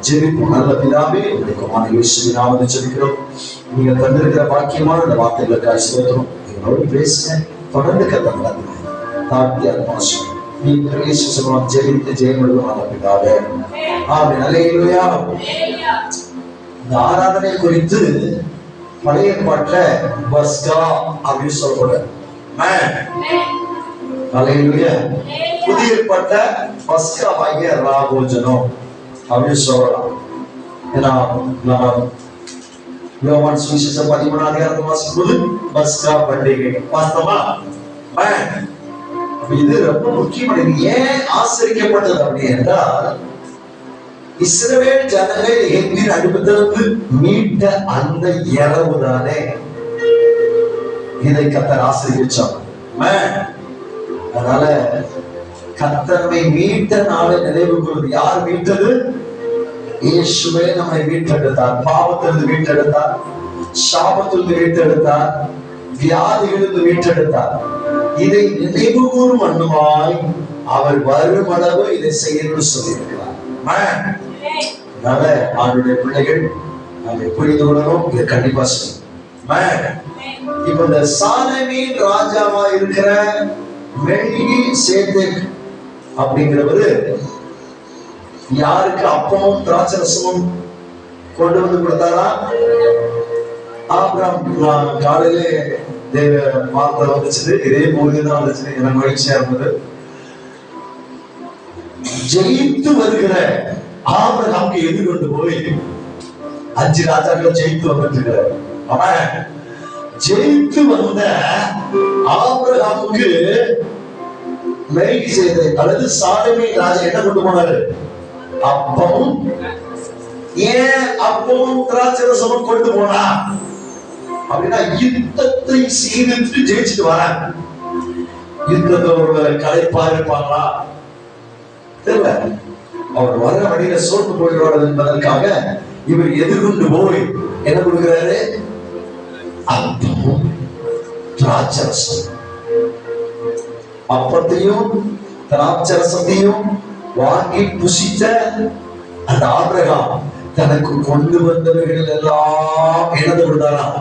ஜெபிப்போம். நல்ல பிதாவே, உங்களுக்குமான இயேசுவின் நாமத்தில் ஜெபிக்கிறோம். நீங்க தந்திருக்கிற பாக்கியமான இந்த வார்த்தைகளுக்காக ஸ்தோத்திரம். எங்களோடு பேசுங்க, தொடர்ந்து கத்தங்களை தாழ்த்தி அர்ப்பணிச்சு நீங்க இயேசுவின் ஜெபித்து ஜெயமெடுக்கும் நல்ல பிதாவே. ஆமென். அல்லேலூயா. இந்த ஆராதனை குறித்து பழைய பாட்டுல பஸ்கா அப்படின்னு சொல்லப்படுது. அல்லேலூயா. புதிய பாட்டுல பஸ்கா ஆகிய ராபோஜனம் அப்படின்னு சொல்லலாம். ஏன்னா நம்ம யோவான் சுவிசேஷம் 13ஆம் அதிகாரத்தை வாசிக்கும்போது பஸ்கா பண்டிகை வாஸ்தவமா இது ரொம்ப முக்கியமானது. ஏன் ஆசரிக்கப்பட்டது அப்படி என்றால், இஸ்ரவேல் ஜனங்கள் எகிப்தின் அடிமைத்தனத்திலிருந்து மீட்ட அந்த இரவு தானே இதை கர்த்தர் ஆசரிச்சார். அதனால கர்த்தரை மீட்ட நாளை நினைவு கூறுவது. யார் மீட்டது? இயேசுவே நம்மை மீட்டெடுத்தார். பாவத்திலிருந்து மீட்டெடுத்தார், சாபத்திலிருந்து மீட்டெடுத்தார், வியாதிகளிலிருந்து மீட்டெடுத்தார். இதை நினைவு கூறும் வண்ணமாய் அவர் வரும் அளவு இதை செய்யணும்னு சொல்லியிருக்கிறார். அதனால அவருடைய பிள்ளைகள் நாம புரிந்து கொள்ளணும். இதை கண்டிப்பா செய்யணும். இப்ப இந்த சாலேமின் ராஜாவா இருக்கிற மெல்கிசேதேக் அப்படிங்கிறவரு யாருக்கு அப்பமும் திராட்சரசமும் கொண்டு வந்து கொடுத்தாரா? ஆபிரகாம் காலையிலே தேவ வார்த்தை வந்துச்சு. இதே மூலிதான் வந்துச்சு. எனக்கு மகிழ்ச்சியா இருந்தது. ஜெயித்து வருகிற ஆபிரகாமுக்கு எதிர்கொண்டு போய் 5 ராஜாக்கள் ஜெயித்து வந்துருக்கிறார். அவன் ஜெயித்து வந்த ஆபிரகாமுக்கு மெல்கிசேதேக் அல்லது சாலேமின் ராஜா என்ன கொண்டு போனாரு? அப்பமும். ஏன் அப்பமும் திராட்சரசமும் கொண்டு போனா அப்படின்னா, யுத்தத்தை சீர்திருத்தி ஜெயிச்சுட்டு வர. யுத்தத்தை ஒரு களைப்பா இருப்பாங்களா? தெரியல. அவர் வர வழியில சோர்ந்து போயிடுவார் என்பதற்காக இவர் எதிர்கொண்டு போய் என்ன கொடுக்கிறாரு? அப்பமும் திராட்சரசம். அப்பத்தையும் திராட்சரசத்தையும் வாங்கி புசித்த அந்த ஆபிரகாம் தனக்கு கொண்டு வந்தவர்கள் எல்லாம் என்னது கொடுத்தாராம்?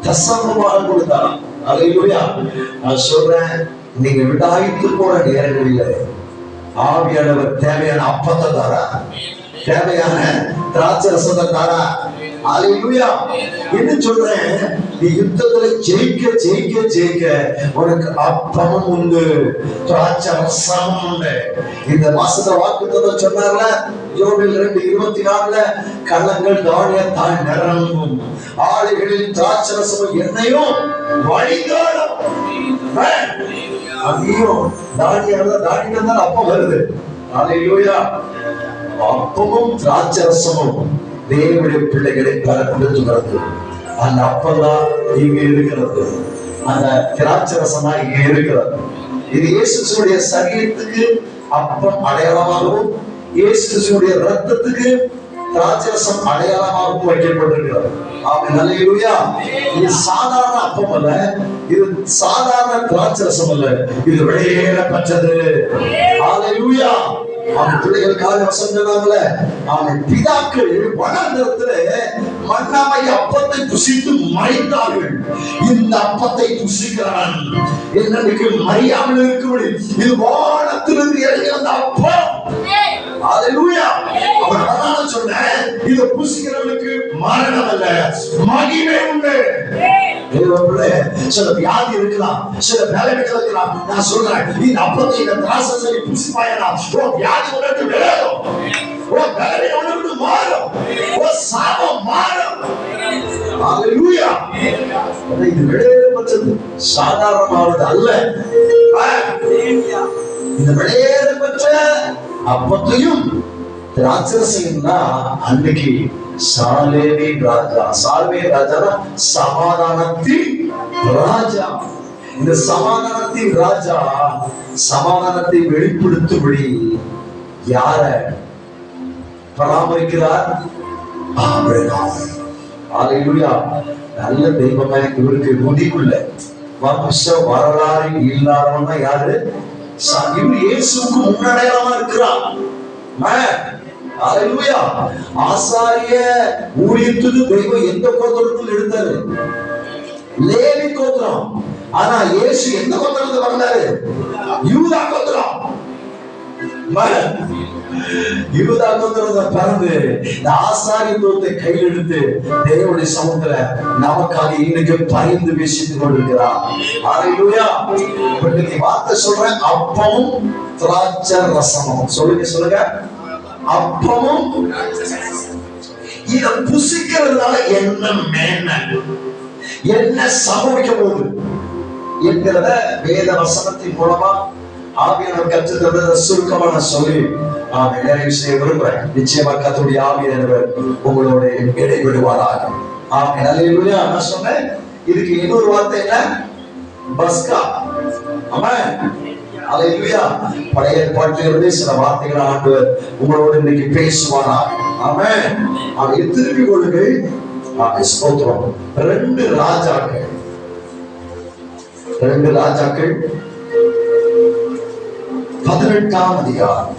தசமமாக கொடுத்தாராம். அல்லேலூயா. நான் சொல்றேன், நீங்க விடாய்த்து போற நேரங்களில் ஆவியானவர் தேவையான அப்பத்தை தாரா, தேவையான திராட்சரசத்தை தாரா. அல்லேலூயா. என்ன சொல்றேன், நீ யுத்தத்துல ஜெயிக்க ஜெயிக்க ஜெயிக்க உனக்கு அப்பமும் உண்டு, திராட்சரசமும் உண்டு. இந்த மாசத்துல வாக்குத்தத்தம் சொன்னார்ல, யோவேல் 2:24, கள்ளங்கள் தானியத்தால் நிரம்பும், ஆலைகளில் திராட்சரசமும் எண்ணெயும் வழிகாடும். அங்கேயும் தானியம் தான் அப்பம் வருது. அல்லேலூயா. அப்பமும் திராட்சரசமும் தேவனுடைய பிள்ளைகளை பலப்படுத்துகிறது. அந்த அப்பம் தான் இங்க இருக்கிறது, அந்த திராட்சரசமா இங்க இருக்கிறது. இது இயேசுடைய சரீரத்துக்கு அப்பம் அடையாளமாகவும், இயேசுடைய ரத்தத்துக்கு திராட்சரசம் அடையாளமாகவும் வைக்கப்பட்டிருக்கிறது. ஆமென். அல்லேலூயா. இது சாதாரண அப்பம் அல்ல, இது சாதாரண திராட்சரசம் அல்ல, இது வெளியேறப்பட்டது. அல்லேலூயா. அவன் பிள்ளைகளுக்காக வசந்தாங்களே, அவன் பிதாக்கள் வனாந்தரத்துல மன்னாவை அப்பத்தை புசித்து மறைந்தார்கள். இந்த அப்பத்தை புசிக்கிறான் என்னைக்கு மறியாமல் இருக்கும்படி இது வானத்திலிருந்து இறங்கி வந்த அப்பம். அல்லேலூயா. அவன் அதனால சொன்னேன், இதை புசிக்கிறவனுக்கு மரணம் அல்ல, மகிமை உண்டு. சில வியாதி இருக்கலாம், சில பலவீனங்கள் இருக்கலாம். நான் சொல்றேன், இந்த அப்பத்தை இந்த திராட்சரசத்தை புசிப்பாயனா வியாதி உனக்கு விலகும், பலவீனம் உனக்கு மாறும், சாபம் மாறும். அல்லேலூயா. இது வெளியேறப்பட்டது, சாதாரணமானது அல்ல. இந்த வெளியேறப்பட்ட அப்பத்தையும் திராட்சரசையும் தான் அன்னைக்கு சாலேமின் ராஜா. சாலேமின் ராஜா சமாதானத்தின் ராஜா. இந்த சமாதானத்தின் ராஜா சமாதானத்தை வெளிப்படுத்தும்படி யார பராமரிக்கிறார்? ஆபிரகாம். அல்லேலூயா. நல்ல தெய்வமே. இவருக்கு முடிவுள்ள வம்ச வரலாறு இல்லாதவன் தான் யாரு? இவர் இயேசுக்கு முன்னடையாளமா இருக்கிறார். அல்லேலூயா. ஆசாரிய ஊழியத்துக்கு தெய்வம் எந்த கோத்திரத்தில் எடுத்தாரு? லேவி கோத்திரம். ஆனா இயேசு எந்த கோத்திரத்துல வந்தாரு? யூதா கோத்திரம். யூதா கோத்திரத்தை பிறந்து இந்த ஆசாரியத்துவத்தை கையில் எடுத்து தேவனுடைய சமூகத்துல நமக்காக இன்னைக்கு பரிந்து பேசிட்டு கொண்டிருக்கிறார். அல்லேலூயா. இன்னைக்கு வார்த்தை சொல்றேன், அப்பமும் திராட்சை ரசமும். சொல்லுங்க. அப்பமும் இத புசிக்கிறதுனால என்ன மேன்மை, என்ன சம்பவிக்க போகுது என்கிறத வேத வசனத்தின் மூலமா ஆவியானவர் கற்றுத் தந்ததை சுருக்கமா நான் சொல்லி நிறைவு செய்ய விரும்புறேன். நிச்சயமா கர்த்தருடைய ஆவியானவர் உங்களோட இடைவிடுவாராக. ஆமென். அல்லேலூயா. நான் சொன்னேன், இதுக்கு இன்னொரு வார்த்தை என்ன? பஸ்கா. ஆமென். அல்லேலூயா. பழைய ஏற்பாட்டிலிருந்து சில வார்த்தைகளை ஆண்டவர் உங்களோடு இன்னைக்கு பேசுவாராக. ஆமென். அதை திருப்பி கொள்ளுங்கள். ஸ்தோத்திரம். 2 ராஜாக்கள் 18ஆம் அதிகாரம்.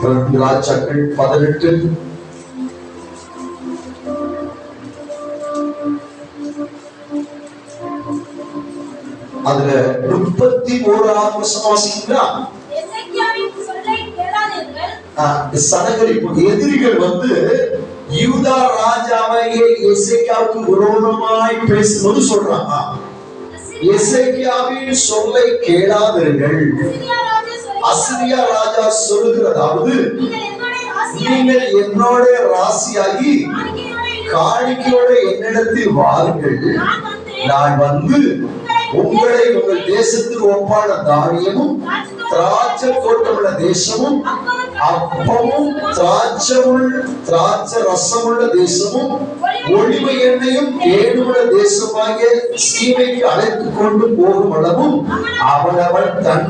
2 ராஜாக்கள் 18. அதுல 31ஆம் வசனம் வாசிக்கிறீங்களா? சனகரிப்பு எதிரிகள் வந்து யூதா ராஜாவையே எசேக்கியாவுக்கு விரோதமாய் பேசும்போது சொல்றாங்க, எசேக்கியாவின் சொல்லை கேளாதீர்கள். அசீரியா ராஜா சொல்லுகிறதாவது, நீங்கள் என்னோட ராசியாகி காணிக்கையோட என்னிடத்தில் வாருங்கள், நான் வந்து உங்களை உங்கள் தேசத்துக்கு ஒப்பான தானியமும் திராட்சை தோட்டமுள்ள தேசமும் அப்பமும் திராட்சை ரசமுள்ள தேசமும் ஒளிவு எண்ணெயும் தேனுள்ள தேசமாகிய சீமைக்கு அழைத்துக் கொண்டு போகும் அளவும் அவனவன் தன்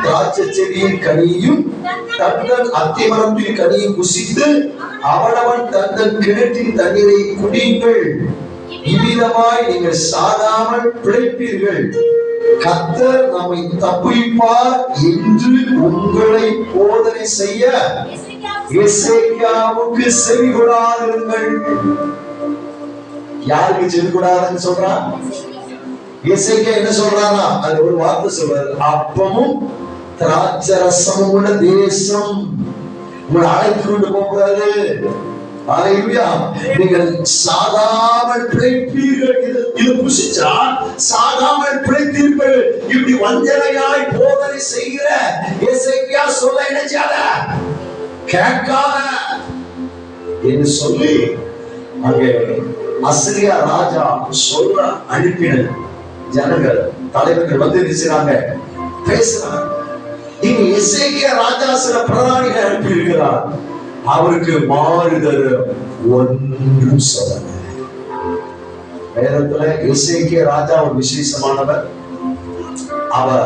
திராட்சை செடியின் கனியையும் தன் அத்திமரத்தின் கனியை புசித்து அவனவன் தன் கிணற்றின் தண்ணீரை குடியுங்கள். இவ்விதமாய் நீங்கள் சாகாமல் பிழைப்பீர்கள். கர்த்தர் நம்மை தப்புவிப்பார் என்று உங்களை போதனை செய்ய எசேக்கியாவுக்கு செவிகொடாதிருங்கள். யாருக்கு செவிகொடாதுன்னு சொல்றான்? எசேக்கியா என்ன சொல்றானா? அது ஒரு வார்த்தை சொல்றாரு, அப்பமும் திராட்சை ரசமும் உள்ள தேசம் உங்களை அழைத்து கொண்டு போகிறாரு. அல்லேலூயா. நீங்கள் சாகாமல் பிழைப்பீர்கள். இது புசிச்சா சாகாமல் பிழைப்பீர்கள். இப்படி வஞ்சனையாய் போதனை செய்கிற எசேக்கியா சொல்ல நினைச்சாத கேட்காத என்று சொல்லி அங்கே அசீரியா ராஜா சொல்ல அனுப்பின ஜனங்கள் தலைவர்கள் வந்து நினைச்சாங்க, பேசுறாங்க. இங்க எசேக்கியா ராஜா சில பிரதானிகளை அனுப்பி இருக்கிறார். அவருக்கு மாறுதல் ஒன்றும் சொல்லல. வேதத்துல எசேக்கியா ராஜா ஒரு விசேஷமானவர். அவர்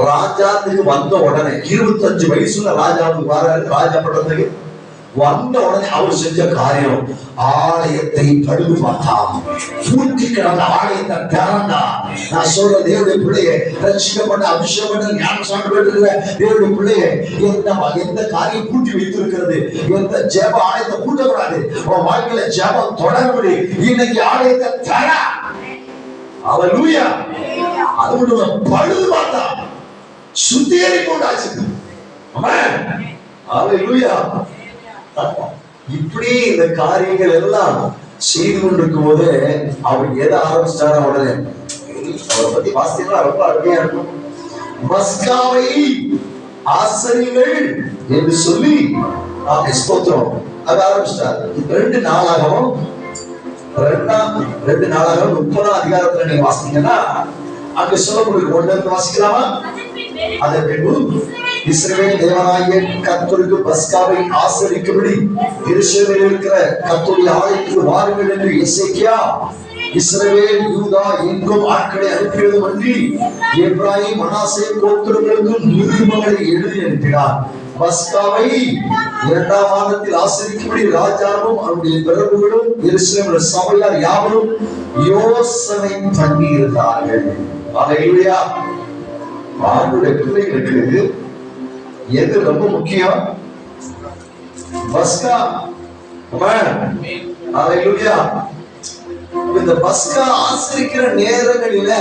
ராஜாத்துக்கு வந்த உடனே 25 வயசுல ராஜாவுக்கு வராரு. ராஜா பட்டத்துக்கு வந்த உடனே அவர் செஞ்ச காரியம், ஆலயத்தை பழுது பார்த்தான். பூர்த்தி கிடந்த ஆலயத்தை திறந்தா. நான் சொல்ற தேவனுடைய பிள்ளையை, ரட்சிக்கப்பட்ட அபிஷேகப்பட்ட ஞானசானம் பெற்றிருக்கிற தேவனுடைய பிள்ளையை, எந்த காரியம் பூட்டி வைத்திருக்கிறது? எந்த ஜெப ஆலயத்தை பூட்டக்கூடாது. உன் வாழ்க்கையில ஜெபம் தொடர்பு. இன்னைக்கு ஆலயத்தை தர. அல்லேலூயா. அது மட்டும் பழுது பார்த்தா சுத்திகரிப்பு உண்டாச்சு. ஆமென். அல்லேலூயா. இப்படி இந்த காரியங்கள் எல்லாம் செய்து கொண்டிருக்கும் போது அவர் எதை ஆரம்பிச்சார உடனே அவரை பத்தி வாசித்தா ரொம்ப அருமையா இருக்கும். பஸ்காவை ஆசரியுங்கள் என்று சொல்லி ஸ்தோத்திரம் அது ஆரம்பிச்சிட்டார். 2 நாளாகவும் 30ஆம் அதிகாரத்துல நீங்க வாசித்தீங்கன்னா அங்க சொல்லக்கூடிய 1 வாசிக்கலாமா? அதன் பின்பு இஸ்ரவேல் தேவனாகிய கர்த்தருக்கு பஸ்காவை ஆசரிக்கும்படி எருசலேமில் இருக்கிற கர்த்தருடைய ஆலயத்துக்கு வாருங்கள் என்று எசேக்கியா இஸ்ரவேல் யூதா எங்கும் ஆட்களை அனுப்பியதும் அன்றி எப்ராயிம் மனாசே கோத்திரங்களுக்கு நிருபங்களை எழுதி அனுப்பினார். பஸ்காவை 2ஆம் மாதத்தில் ஆசரிக்கும்படி ராஜாவும் அவருடைய பிரபுகளும் எருசலேமில் சபையார் யாவரும் யோசனை பண்ணி இருந்தார்கள். அல்லேலூயா. ஆண்டுடைய பிள்ளைகளுக்கு எது ரொம்ப முக்கியம்? பஸ்கா. ஹalleluya. இந்த பஸ்கா ஆசரிக்கிற நேரங்களில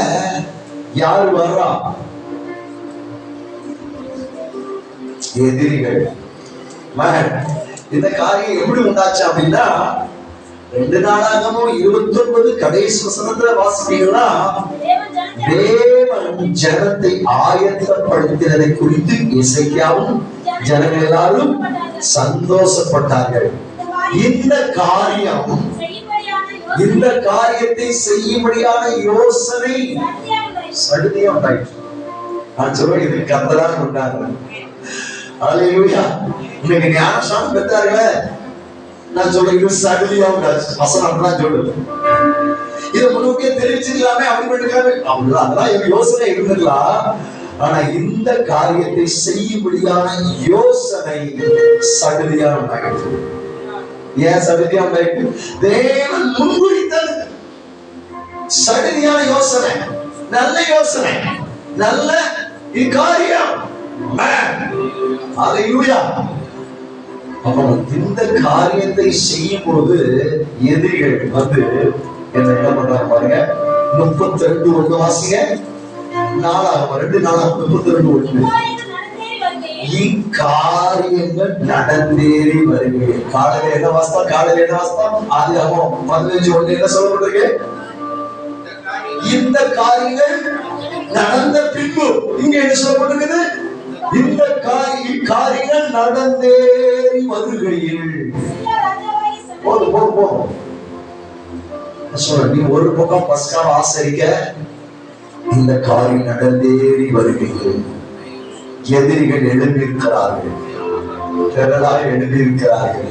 யார் வர்றா? எதிரிகள். இந்த காரியம் எப்படி உண்டாச்சு அப்படின்னா 2 நாளாகமும் 29 கடைசி வசனத்துல வாசிப்பீங்கன்னா, தேவன் ஜனத்தை ஆயத்தப்படுத்தினதை குறித்து எசேக்கியாவும் ஜனங்கள் எல்லாரும் சந்தோஷப்பட்டார்கள். இந்த காரியத்தை செய்யும்படியான யோசனை சடுதியா உண்டாயிற்று. நான் சொல்றேன், இது கர்த்தரால் உண்டானது. ஹalleluya. இன்னைக்கு ஞானஸ்நானம் பெற்றார்களே, நான் சொல்றேன் இது சடுதியா உண்டாச்சு. வசனம் அப்படிதான் சொல்லுது. இதை முழுக்கே தெரிவிச்சிருக்கலாமே, அப்படி பண்ணிருக்கலாமே, அதெல்லாம் எங்க யோசனை இருந்திருக்கலாம். ஆனா இந்த காரியத்தை செய்யும்படியான யோசனை சடுதியா உண்டாயிற்று. ஏன் சடுதியா உண்டாயிற்று? தேவன் முன்குறித்தது. சடுதியான யோசனை, நல்ல யோசனை, நல்ல காரியம். ஹalleluya. இந்த காரியத்தை செய்யும் போது எதிரிகள் வந்து என்ன பண்றாங்க பாருங்க. 32:1 வாசிங்க. 2:32 இக்காரியங்கள் நடந்தேறி வருகிறது. காலையில என்ன வாஸ்தவம்? ஆதியாகமம் 15:1 என்ன சொல்லப்பட்டிருக்கு? இந்த காரியங்கள் நடந்த பின்பு இங்க என்ன சொல்லப்பட்டிருக்குது? இந்த காரியங்கள் நடந்தேறி வருகையில். போதும். நீ ஒரு பக்கம் பஸ்காவை ஆசரிக்க, இந்த காரியம் நடந்தேறி வருகையில் எதிரிகள் எழுந்திருக்கிறார்கள், திரளாக எழுந்திருக்கிறார்கள்.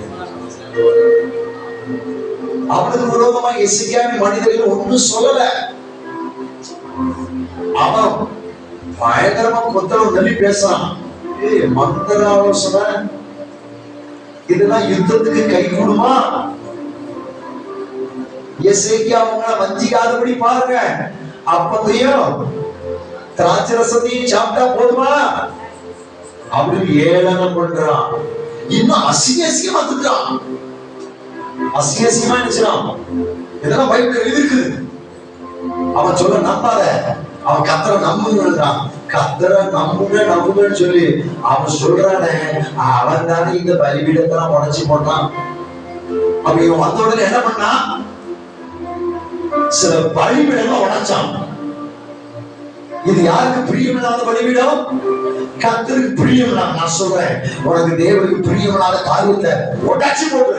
அவனுக்கு விரோதமா எசேக்கியாவின் மனிதர்கள் ஒன்றும் சொல்லல. அவன் பயங்கரமா கொத்தளவு தள்ளி பேசுறான். மந்திர ஆலோசனை இதெல்லாம் யுத்தத்துக்கு கை கூடுமா? எசேக்கியா அவங்களை வஞ்சிக்காதபடி பாருங்க. அப்பத்தையும் திராட்சை ரசத்தையும் சாப்பிட்டா போதுமா அப்படின்னு ஏளனம் பண்றான். இன்னும் அசிங்கமா திட்டுறான். அசிங்கமா நினைச்சான். இதெல்லாம் பைபிள் எழுதிருக்குது. அவன் சொல்ல நம்பாத, அவன் கர்த்தரை நம்புகிறான். கர்த்தரை நம்புங்கன்னு சொல்லி அவன் சொல்றானே, அவன் தானே இந்த பலிபீடத்தெல்லாம் உடைச்சு போட்டான். அப்ப இவன் வந்த உடனே என்ன பண்ணா? சில பலிபீடங்கள் உடைச்சான். இது யாருக்கு பிரியமில்லாத பலிபீடம்? கர்த்தருக்கு பிரியமில்லாத. நான் சொல்றேன், உனக்கு தேவனுக்கு பிரியமில்லாத காரியத்தை உடைச்சு போடு.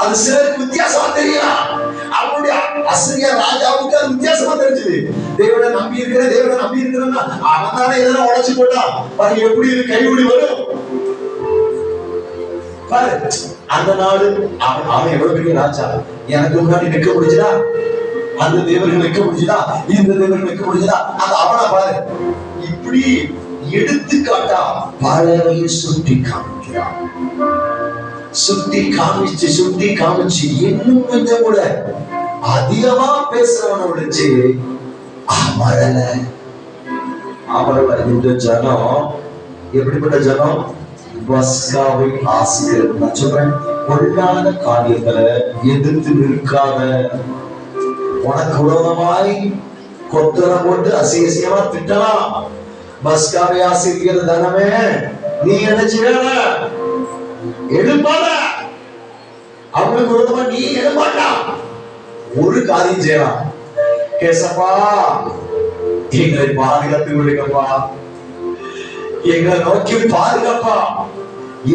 அது சிலருக்கு வித்தியாசமா தெரியலாம். அவனுடைய அசீரியா ராஜாவுக்கு அது வித்தியாசமா தெரிஞ்சது. தேவனை நம்பி இருக்கிறேன்னா அவன் தானே இதெல்லாம் உடைச்சு போட்டான். பாரு எப்படி இது கைவிடி வரும் பாரு. அந்த நாடு அவன் எவ்வளவு பெரிய ராஜா. எனக்கு முன்னாடி நிற்க முடிச்சுதா? அந்த தேவர்கள் நிற்க முடிச்சுதா? இந்த தேவர்கள் நிற்க முடிச்சுதா? அந்த அவனை பாரு. இப்படி எடுத்துக்காட்டா பலரையும் சுட்டி காமிக்கிறான். சுத்தி காமிச்சு இன்னும் கொஞ்சம் கூட அதிகமா பேசுறவனை விழிச்சு அமரல. இந்த ஜனம் எப்படிப்பட்ட ஜனம்? பஸ்காவை ஆசிரியர். நான் சொல்றேன், பொல்லாத காரியங்களை எதிர்த்து நிற்காத. உனக்கு விரோதமாய் கொத்தனை போட்டு அசிங்கமா திட்டலாம். பஸ்காவை ஆசிரியர் தானவே நீ நினைச்சு வேண எழுப்பாத. அவங்களுக்கு விரோதமா நீ எழுப்பாட்டா. ஒரு காரியம் செய்யலாம். கேசப்பா, எங்களை பாதுகாத்து விடுங்கப்பா, எங்களை நோக்கி பாதுகாப்பா.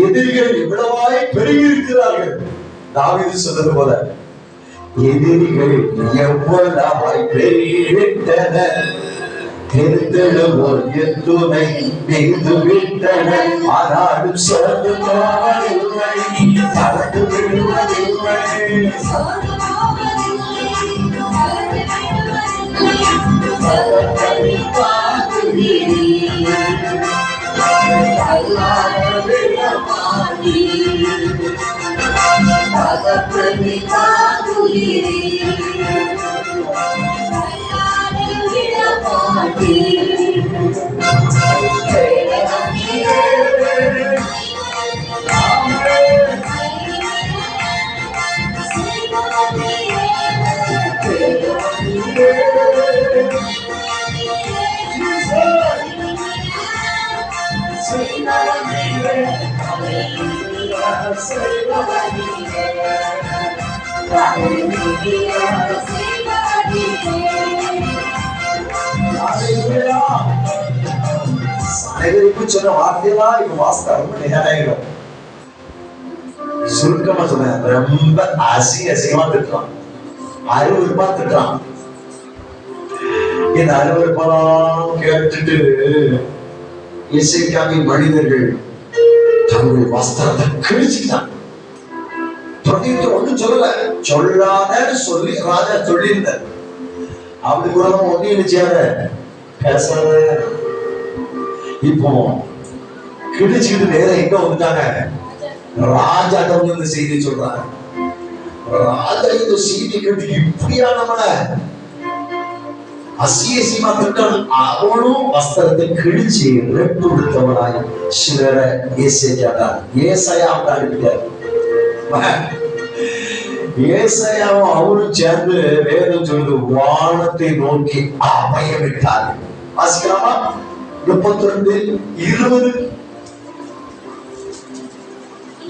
எதிரிகள் எவ்வளவாய் பெருகி இருக்கிறார்கள். தாவீது சொன்னது போல, எதிரிகள் எவ்வளவாய் பெருகிவிட்டன, எத்தெழுவோர் எத்துணை மிகுந்து விட்டன, ஆனாலும் சோர்ந்து போவதில்லை, தளர்ந்து விடுவதில்லை. சொன்ன வார்த்தையெல்லாம் இப்ப வாசிக்க ரொம்ப நேரம் ஆயிடும். சுருக்கமா சொன்ன ரொம்ப அசிங்கமா திட்டுறான், அருவருப்பா திட்டுறான். இந்த அருவருப்பெல்லாம் கேட்டுட்டு எசேக்கியாவின் மனிதர்கள் தங்கள் வஸ்திரத்தை கிழிச்சுட்டான். ஒண்ணும் சொல்லல, சொல்லாதன்னு சொல்லி ராஜா சொல்லியிருந்தார். அப்படி கூட ஒன்னும் நினைச்சார பேசாத. இப்போ கிழிச்சுக்கிட்டு நேரம் எங்க வந்துட்டாங்க, ராஜாட்ட வந்து இந்த செய்தி சொல்றாங்க. ராஜா இந்த செய்தி கேட்டு இப்படியா நம்மள அசியசியமா திட்டம். அவனும் வஸ்திரத்தை கிழிச்சு ரெட்டு கொடுத்தவனாய் சிலரை ஏசாயாவுக்கு அனுப்பிட்டார். ஏசாயாவும் அவரும் சேர்ந்து வேதம் சொல்லுது, வானத்தை நோக்கி அபயமிட்டார். வாசிக்கலாமா? 32:20.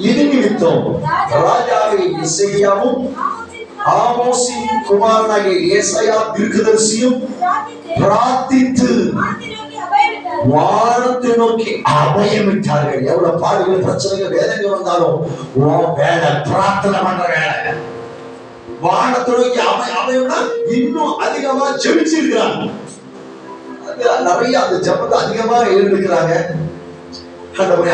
இது நிமித்தம் ராஜாவை எசேக்கியாவும் ஆமோசின் குமாரனாகிய ஏசாயா தீர்க்கதரிசியும் பிரார்த்தித்து வானத்தை நோக்கி அபயமிட்டார்கள். எவ்வளவு பாடுகள் பிரச்சனைகள் வேதங்கள் வந்தாலும் வேலை பிரார்த்தனை பண்ற வேலை. வானத்தை நோக்கி அபயம்னா இன்னும் அதிகமா ஜெபிச்சிருக்கிறாங்க. நிறைய அந்த ஜபத்தை அதிகமா எழுதுகிறாங்க.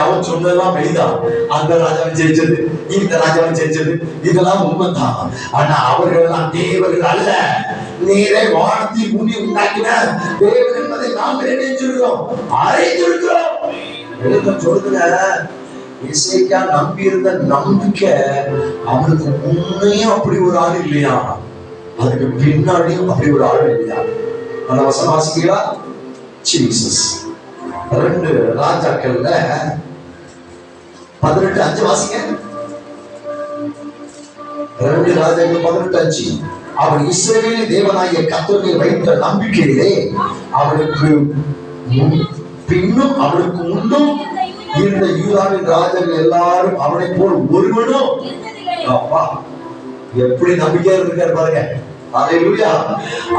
அவன் சொன்னதெல்லாம் மெய்தான். அந்த ராஜாவை ஜெயிச்சது, இந்த ராஜாவை ஜெயிச்சது, இதெல்லாம் உண்மைதான். ஆனா அவர்கள் எல்லாம் தேவர்கள் அல்ல. நீரே வானத்தை பூமி உண்டாக்கின தேவன் என்பதை நாம் நினைச்சிருக்கிறோம், அறிந்திருக்கிறோம். எழுத சொல்லுங்க. எசேக்கியா நம்பி இருந்த நம்பிக்கை அவனுக்கு முன்னையும் அப்படி ஒரு ஆள் இல்லையா, அதுக்கு பின்னாடியும் அப்படி ஒரு ஆள் இல்லையா? அந்த வசனம் வாசிக்கிறா. ஜீசஸ் 2 ராஜாக்கள்ல 18:5 வாசிங்க. 2 ராஜாக்கள் 18:5. அவன் இஸ்ரவேலின் தேவனாகிய கர்த்தரில் வைத்த நம்பிக்கையிலே அவனுக்கு பின்னும் அவனுக்கு முன்னும் இந்த யூதாவின் ராஜாக்கள் எல்லாரும் அவனை போல் ஒருவனும் எப்படி நம்பிக்கையா இருக்காரு பாருங்க. அல்லேலூயா.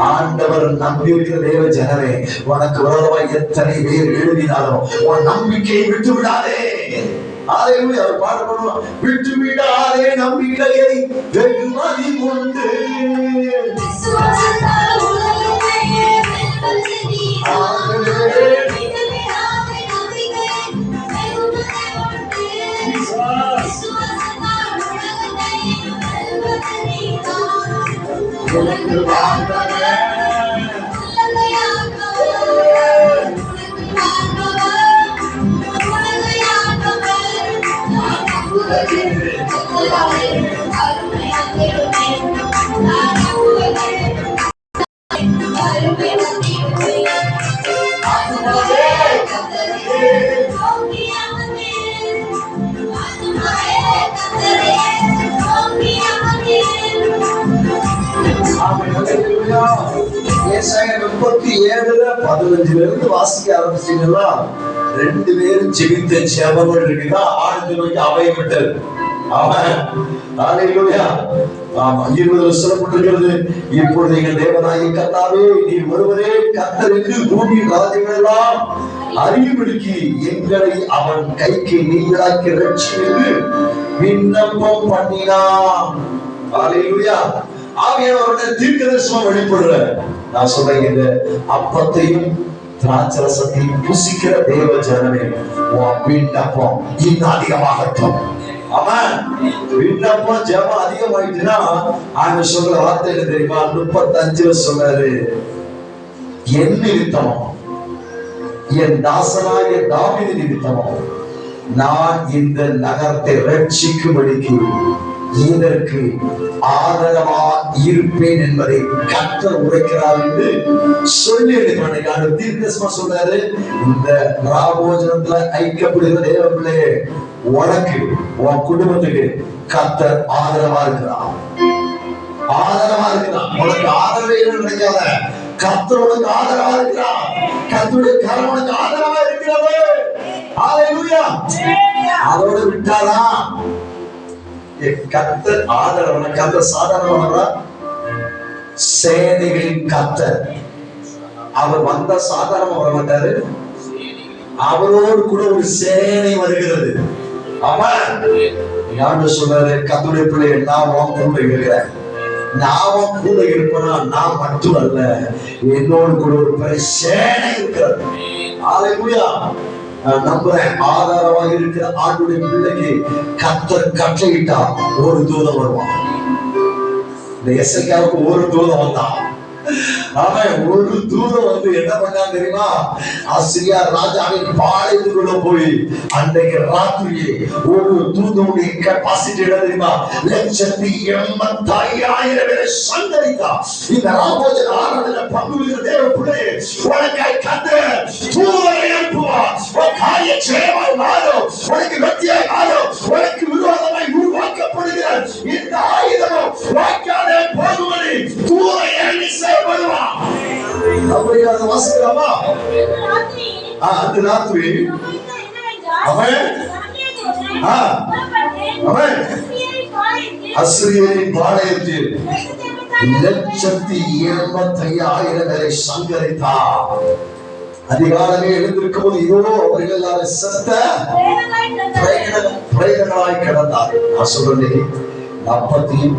ஆண்டவர் நம்பி இருக்கிற தேவ ஜனமே, உனக்கு விரோதமாய் எத்தனை பேர் எழுதினாலும் உன் நம்பிக்கையை விட்டு விடாதே. அல்லேலூயா. அவர் பாட பண்ணுவார், விட்டு விடாதே நம்பிக்கையை வெகுமதி கொண்டு. ஏசாயா 37:15 வாசிக்க ஆரம்பிச்சீங்கன்னா 2 பேரும் ஜெபித்த ஜெபங்கள் இருக்குதா, ஆழ்ந்து நோக்கி அபயமிட்டது. ஆமென். அல்லேலூயா. ஆமா, 20 சொல்லப்பட்டிருக்கிறது, இப்பொழுது எங்கள் தேவனாகிய கர்த்தாவே, நீர் ஒருவரே கர்த்தர் என்று பூமியின் ராஜ்யங்கள் எல்லாம் அறியும்படிக்கு எங்களை அவன் கைக்கு நீங்களாக்கி ரட்சியும் என்று விண்ணப்பம் பண்ணினான். அல்லேலூயா. ஆவியானவருடைய தீர்க்கதரிசனம் வெளிப்படுற. நான் சொல்றேன், இந்த அப்பத்தையும் திராட்சரசத்தையும் புசிக்கிற தேவ ஜனமே, உன் விண்ணப்பம் இன்னும் அதிகமாகட்டும். ஆமென். விண்ணப்பம் ஜெபம் அதிகமாயிட்டுனா ஆண்டவர் சொல்ற வார்த்தை என்ன தெரியுமா? 35 சொல்றாரு, என் நிமித்தமும் என் தாசனாகிய தாவீது நிமித்தமும் நான் இந்த நகரத்தை ரட்சிக்கும்படிக்கு இதற்கு ஆதரவா இருப்பேன் என்பதை கர்த்தர் உரைக்கிறார் என்று சொல்லி எடுக்கிறாங்க. தீர்க்கதரிசனமா சொல்றாரு, இந்த ராபோஜனத்துல ஐக்கியப்படுகிற தேவ பிள்ளையே, உனக்கு உன் குடும்பத்துக்கு கர்த்தர் ஆதரவா இருக்கிறார். ஆதரவா இருக்கிறான். உனக்கு ஆதரவே நினைக்காத, கர்த்தர் உனக்கு ஆதரவா இருக்கிறான். கர்த்தருடைய கரம் உனக்கு ஆதரவா இருக்கிறது. ஹல்லேலூயா. அதோட விட்டாரா? கர்த்தர் ஆதரவு. கர்த்தர் சாதாரணமானவரா? சேனைகளின் கர்த்தர். அவர் வந்த சாதாரணமா வர மாட்டாரு. அவரோடு கூட ஒரு சேனை வருகிறது. அவன் யாரு சொல்றாரு? கர்த்தருடைய பிள்ளைகள், நான் உன் கூட இருக்கிறேன். நான் கூட இருப்பனா நான் மட்டும் அல்ல, என்னோடு கூட ஒரு பெரிய சேனை இருக்கிறது. ஹல்லேலூயா. நான் நம்புறேன், ஆதாரமா இருக்கிற ஆண்டுடைய பிள்ளைக்கு கர்த்தர் கட்டளையிட்டா ஒரு தூதம் வருவான். இந்த எசேக்கியாவுக்கு ஒரு தூதம் வந்தான். அவன் ஒரு தூதம் வந்து என்ன பண்ணான் தெரியுமா? அசீரியா ராஜாவின் பாளையத்துக்குள்ள போய் அன்றைக்கு ராத்திரியே ஒரு தூதனுடைய கெப்பாசிட்டி என்ன தெரியுமா? 1,85,000 பேரை சங்கரித்தான். இந்த ராமோஜன ஆராதனை பங்குகிற தேவ பிள்ளையே, உனக்காய் கர்த்தர் தூதரை அனுப்புவார். உன் காரியம் ஜெயமாய் மாறும். உனக்கு வெற்றியாய் மாறும். உனக்கு விரோதமாய் உருவாக்கப்படுகிற இந்த ஆயுதமும் வாய்க்காதே போகும்படி தூதரை அனுப்பி செயல்படுவான். அப்படியே அதை வாசிக்கலாமா? அந்த ராத்திரி அவன் அஸ்ரியரின் பாளையத்தில் 1,85,000 பேரை சங்கரித்தான். அதிகாலமே எழுந்திருக்கும் போது இதோ அவர்கள் எல்லாரும் செத்த பிரேதங்களாய் கிடந்தார். நான் சொல்றேன், அப்பத்தையும்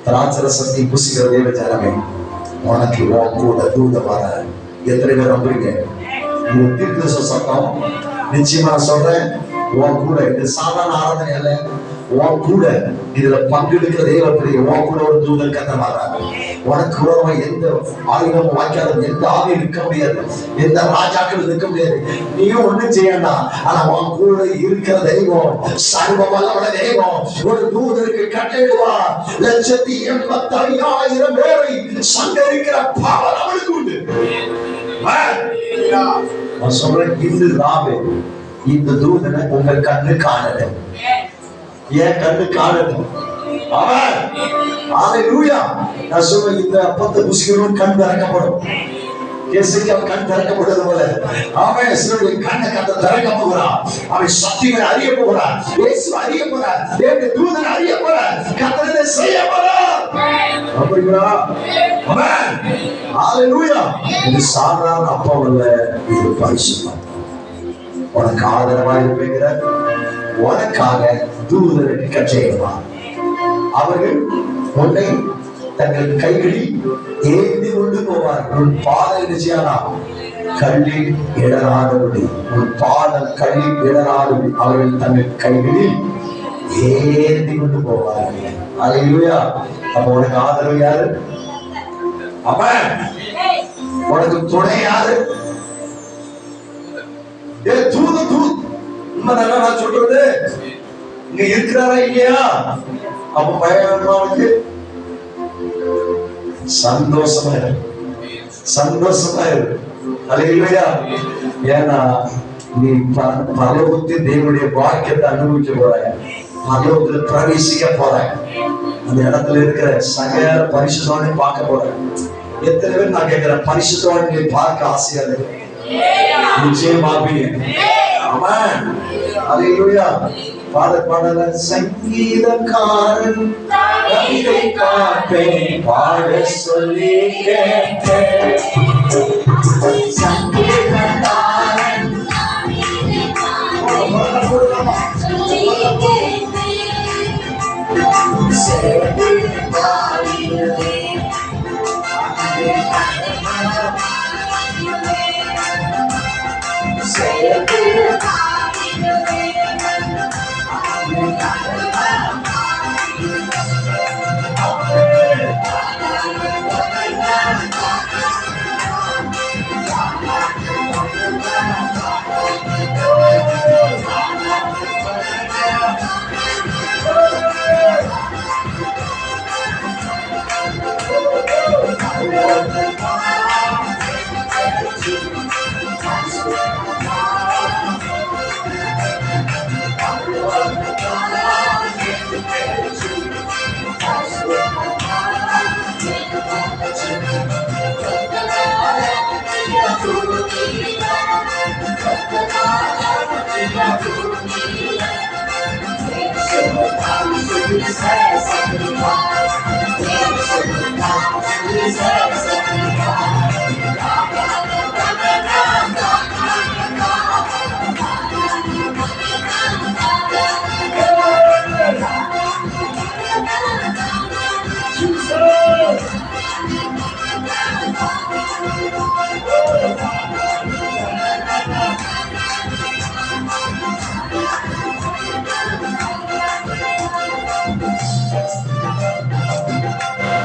திராட்சரசத்தை புசிக்கிற தேவ ஜனமே, உனக்கு உன் கூட தூதம் வர எத்தனை பேர் நம்புறீங்க? இது தீர்க்கதரிசன சத்தம். நிச்சயமா சொல்றேன், உன் கூட இது சாதாரண ஆராதனை அல்ல. உன் கூட இதுல பங்கெடுக்கிற தேவ பிள்ளை, உன் கூட ஒரு தூதன் கத்த வர்றாங்க. உனக்கு விரோதமா எந்த ஆயுதமும் வாய்க்காத, எந்த ஆவியும் நிற்க முடியாது, எந்த ராஜாக்கள் நிற்க முடியாது. நீயும் ஒண்ணும் செய்யணும். ஆனா உன் கூட இருக்கிற தெய்வம், சர்வ வல்லவன தெய்வம் ஒரு தூதருக்கு கட்டளையிடுவார். 1,85,000 பேரை சங்கரிக்கிற பவர் அவனுக்கு உண்டு. நான் சொல்றேன், இந்த ராவே இந்த தூதனை உங்க கண்ணு காணல, என் கண்ணு காணட்டும். அவன் ஹல்லேலூயா. நான் சொல்றேன், இந்த அப்பத்தை புசிக்கணும், கண் திறக்கப்படும். எசேக்கியாவுக்கு கண் திறக்கப்படுவது போல அவன் இஸ்ரவேலின் கண்ணை கர்த்தர் திறக்க போகிறார். அவன் சத்தியங்களை அறிய போகிறார். இயேசு அறிய போகிறார். தேவனுடைய தூதன் அறிய போகிறார். கர்த்தர் இதை செய்ய போகிறார். அப்படிங்களா? ஆமென். ஹல்லேலூயா. இது சாதாரண அப்பம் அல்ல, இது பரிசுத்தம். உனக்கு ஆதரவாக இருப்பேங்கிற உனக்காக தூதருக்கு கட்டளையிடுவார். அவர்கள் உன்னை தங்கள் கைகளில் ஏந்தி கொண்டு போவார்கள். உன் பாதம் நிச்சயமா கல்லில் இடராதபடி, உன் பாதம் கல்லில் இடராதபடி அவர்கள் தங்கள் கைகளில் ஏந்தி கொண்டு போவார்கள். ஹல்லேலூயா. அப்ப உனக்கு ஆதரவு யாரு? அவன். உனக்கு துணை யாரு? தூது தூது. உண்மைதானே நான் சொல்றது? இங்க இருக்கிறாரா இல்லையா? அப்ப பயம் அவனுக்கு சந்தோஷமா இருக்கு, சந்தோஷமா இருக்கு. ஹல்லேலூயா. ஏன்னா நீ பரலோகத்தில் தேவனுடைய வாக்கியத்தை அனுபவிக்க போற, பரலோகத்துல பிரவேசிக்க போற, அந்த இடத்துல இருக்கிற சகல பரிசுத்தவானை பார்க்க போற. எத்தனை பேர் நான் கேட்கிறேன், பரிசுத்தவான்களை பார்க்க ஆசையா இருக்கு? நிச்சயம் பார்ப்பீங்க. ஆமென். ஹல்லேலூயா. பாடல சங்கீதக்காரன் கவிதை காப்பேன் பாட சொல்லி கேட்டேன். சங்கீதக்காரன்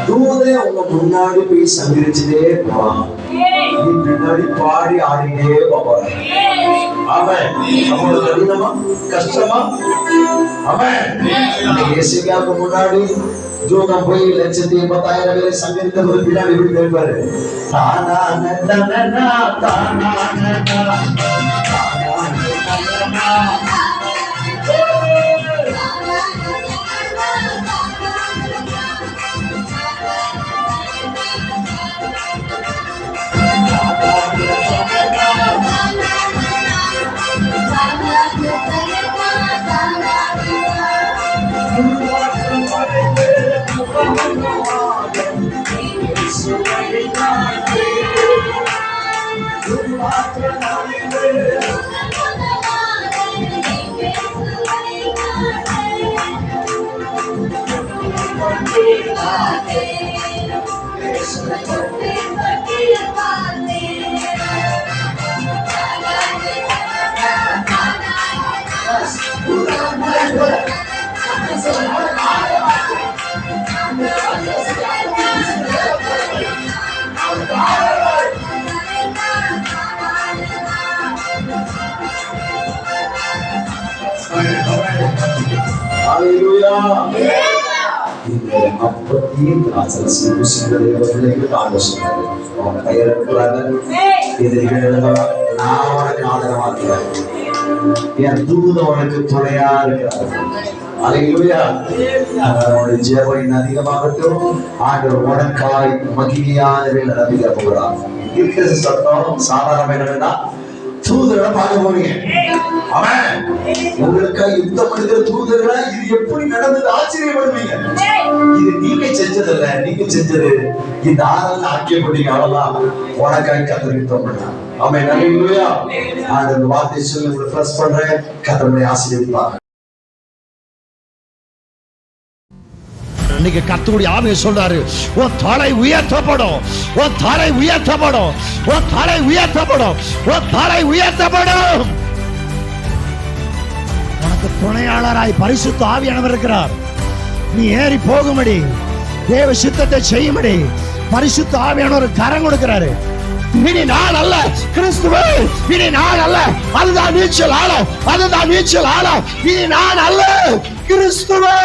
தூதே உங்க முன்னாடி போய் சங்கரிச்சுட்டே போவான், நீ பின்னாடி பாடி ஆடிட்டே போவான். அவன் அவங்களுக்கு கடினமா கஷ்டமா? அவன் ஏசியாவுக்கு முன்னாடி தூதம் போய் 1,10,000 பேரை சங்கரித்தவர் பின்னாடி எப்படி போயிருப்பாரு? அப்பத்தையும் நான் உனக்கு ஆதரவா இருக்கிறேன், என் தூதன் உனக்கு துணையா இருக்கிறார். அல்லேலூயா. ஜெபம் அதிகமாகட்டும். ஆண்டவர் உனக்காய் மகிமையானவை நடந்துக்க போகிறார். இருக்கிற சத்தம் சாதாரண என்னன்னா தூதர்களை பார்க்க போறீங்க. அவன் உங்களுக்காக யுத்தம் பண்ணுகிற தூதர்களை இது எப்படி நடந்தது ஆச்சரியப்படுவீங்க. இது நீங்க செஞ்சதில்ல, நீங்க செஞ்சது இந்த ஆதரவு ஆக்கியப்பட்டீங்க. அவ்வளவுதான் உனக்காக கர்த்தர் யுத்தம் பண்ணார். ஆமென். அல்லேலூயா. ஆண்டவர் வார்த்தை சொல்லி உங்களை ப்ளஸ் பண்றேன். கர்த்தரை ஆசீர்வதிப்பார். இன்னைக்கு கர்த்தருடைய ஆவியை சொல்றாரு, உன் தலை உயர்த்தப்படும், உன் தலை உயர்த்தப்படும், உன் தலை உயர்த்தப்படும், உன் தலை உயர்த்தப்படும். உனக்கு துணையாளராய் பரிசுத்த ஆவியானவர் இருக்கிறார். நீ ஏறி போகும்படி, தேவ சித்தத்தை செய்யும்படி பரிசுத்த ஆவியானவர் கரம் கொடுக்கிறாரு. இனி நான் அல்ல, கிறிஸ்துவே, இனி நான் அல்ல, அதுதான் நீச்சல் ஆழம், அதுதான் நீச்சல் ஆழம். இனி நான் அல்ல, கிறிஸ்துவே.